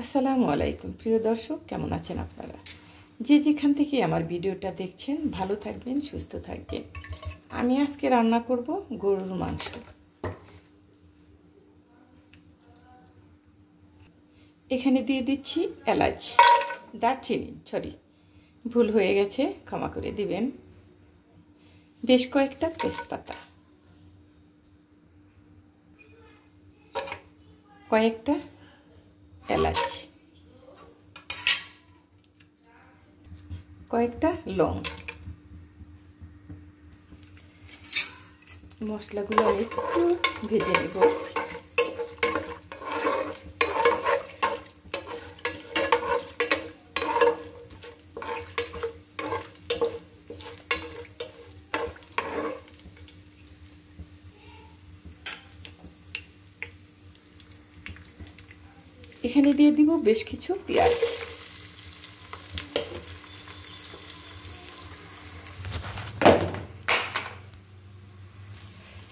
আসসালামু আলাইকুম প্রিয় দর্শক, কেমন আছেন আপনারা? যে যেখান থেকে আমার ভিডিওটা দেখছেন ভালো থাকবেন, সুস্থ থাকবেন। আমি আজকে রান্না করব গরুর মাংস। এখানে দিয়ে দিচ্ছি এলাচ, দারচিনি, ভুল হয়ে গেছে, ক্ষমা করে দিবেন। বেশ কয়েকটা তেজপাতা, কয়েকটা এলাচ, কয়েকটা লং। মশলাগুলো আমি একটু ভেজে নেব। এখানে দিয়ে দিব বেশ কিছু পেঁয়াজ।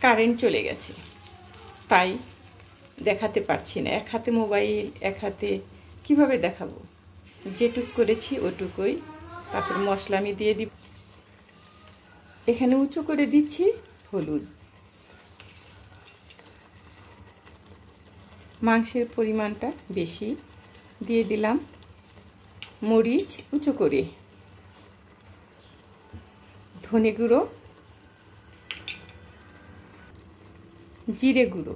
কারেন্ট চলে গেছে, তাই দেখাতে পারছি না। এক হাতে মোবাইল, এক হাতে কিভাবে দেখাবো? যেটুক করেছি ওটুকুই। তারপর মশলা আমি দিয়ে দিব। এখানে উঁচু করে দিচ্ছি হলুদ। মাংসের পরিমাণটা বেশি, দিয়ে দিলাম মরিচ উঁচু করে, ধনে গুঁড়ো, জিরে গুঁড়ো।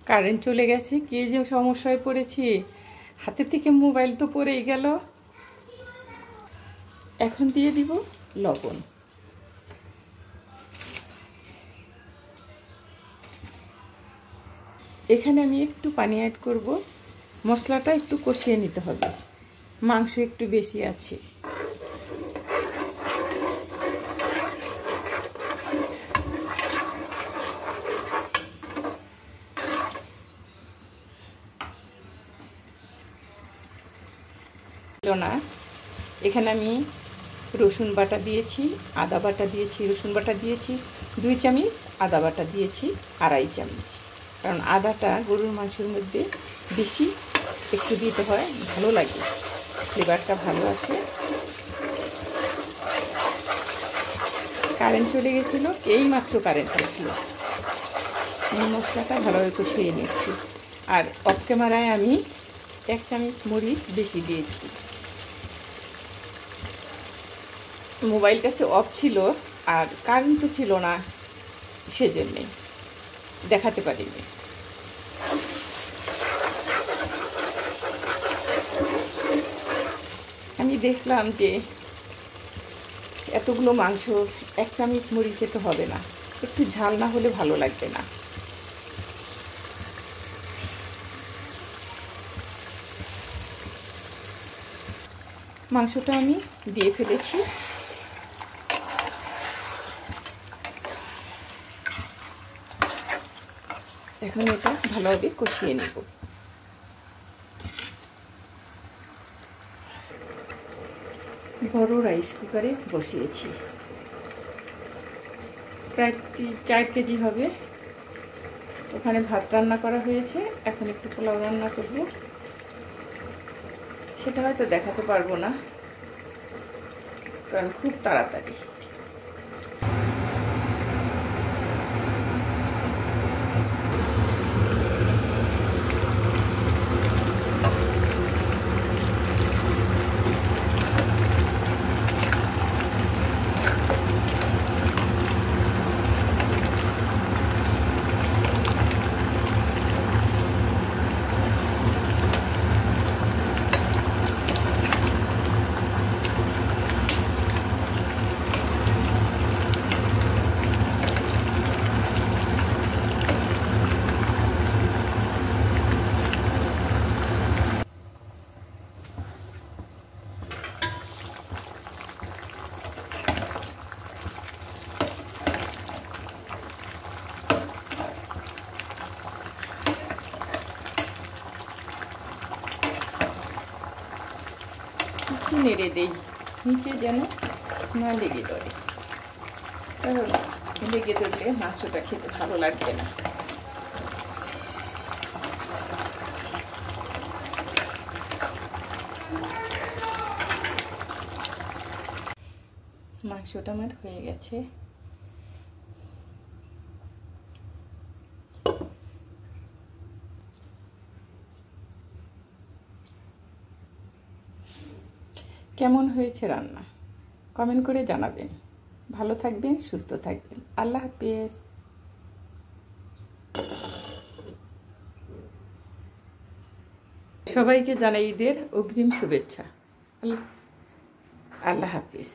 কারেন্ট চলে গেছে, কে যে সমস্যায় পড়েছি, হাতে থেকে মোবাইল তো পড়েই গেল। এখন দিয়ে দিব লবণ। এখানে আমি একটু পানি অ্যাড করব। মশলাটা একটু কষিয়ে নিতে হবে, মাংস একটু বেশি আছে। না, এখানে আমি রসুন বাটা দিয়েছি, আদা বাটা দিয়েছি। রসুন বাটা দিয়েছি 2 চামচ, আদা বাটা দিয়েছি 2.5 চামচ। কারণ আদাটা গরুর মাংসের মধ্যে বেশি একটু দিতে হয়, ভালো লাগে, ফ্লেভারটা ভালো আসে। কারেন্ট চলে গেছিলো, এইমাত্র কারেন্ট আসলো। আমি মশলাটা ভালোভাবে কষিয়ে নিচ্ছি। আর অফ ক্যামেরায় আমি 1 চামচ মরিচ বেশি দিয়েছি। মোবাইল কাছে অফ ছিল আর কারেন্টও ছিল না, সেজন্যে দেখাতে পারিনি। আমি দেখলাম যে এতগুলো মাংস 1 চামচ মরিচে তো হবে না, একটু ঝাল না হলে ভালো লাগবে না। মাংসটা আমি দিয়ে ফেলেছি। এখন এটা ভালোভাবে কষিয়ে নেব। বড় রাইস কুকারে বসিয়েছি, প্রায় 4 কেজি হবে। ওখানে ভাত রান্না করা হয়েছে, এখন একটু পোলাও রান্না করব। সেটা হয়তো দেখাতে পারবো না, কারণ খুব তাড়াতাড়ি। একটু নেড়ে দেই, নিচে যেন না লেগে ধরে, কারণ লেগে ধরলে মাংসটা খেতে ভালো লাগবে না। মাংসটা আমার হয়ে গেছে। কেমন হয়েছে রান্না কমেন্ট করে জানাবেন। ভালো থাকবেন, সুস্থ থাকবেন। আল্লাহ হাফেজ। সবাইকে জানাই ঈদের অগ্রিম শুভেচ্ছা। আল্লাহ হাফেজ।